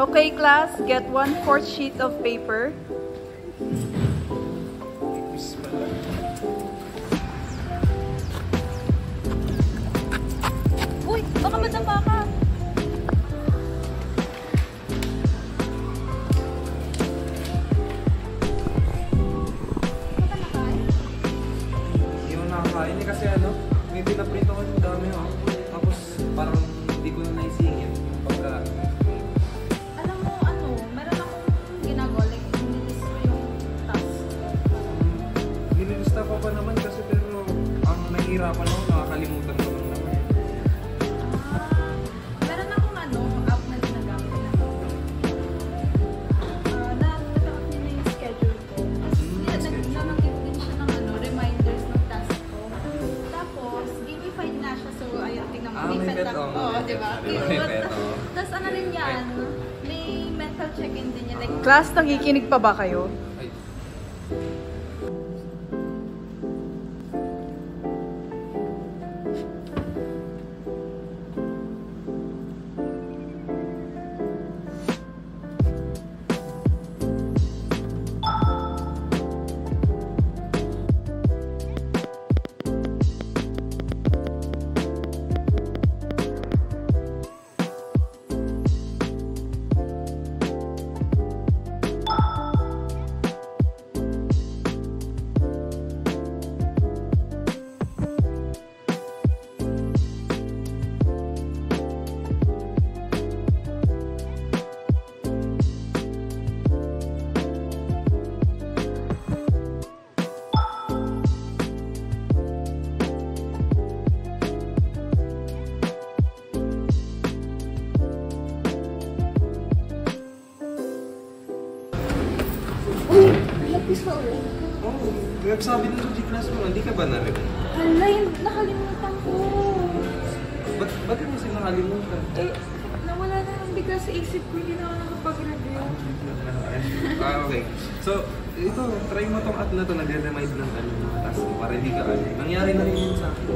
Okay, class, get 1/4 sheet of paper. Uy, baka madapa ka. Hindi mo nakakain eh kasi ano, may pinaprint ako yung dami ha. Tapos parang hindi ko na naisingin yung pagka... Alam mo, ano, meron akong ginagawa, like, nililis ko yung task. Nililista ko pa naman kasi pero ang nahihirapan ako, nakakalimutan ko lang naman. Meron akong ano, app na ginagamit na. Natanggap niya na yung schedule ko. Tapos namakit din siya ng ano, reminders ng task ko. Tapos, gamified na siya. So, ayun, tingnan mo. May pet, Oo, diba? May pet, oo. Tapos ano rin yan, may mental check-in din yan. Like, Class, nakikinig pa ba kayo? Ay. Oh, nagsabi na sa G-class mo, hindi ka ba narin? hala, nakalimutan ko. Ba't mo siya nakalimutan? Eh, nawala na lang bigla sa isip ko, hindi na ako nakapag-review. Okay. So, ito, try mo tong app na to, nagre-remind ng ano, mga task mo para hindi ka ano. Nangyari na rin yun sa akin.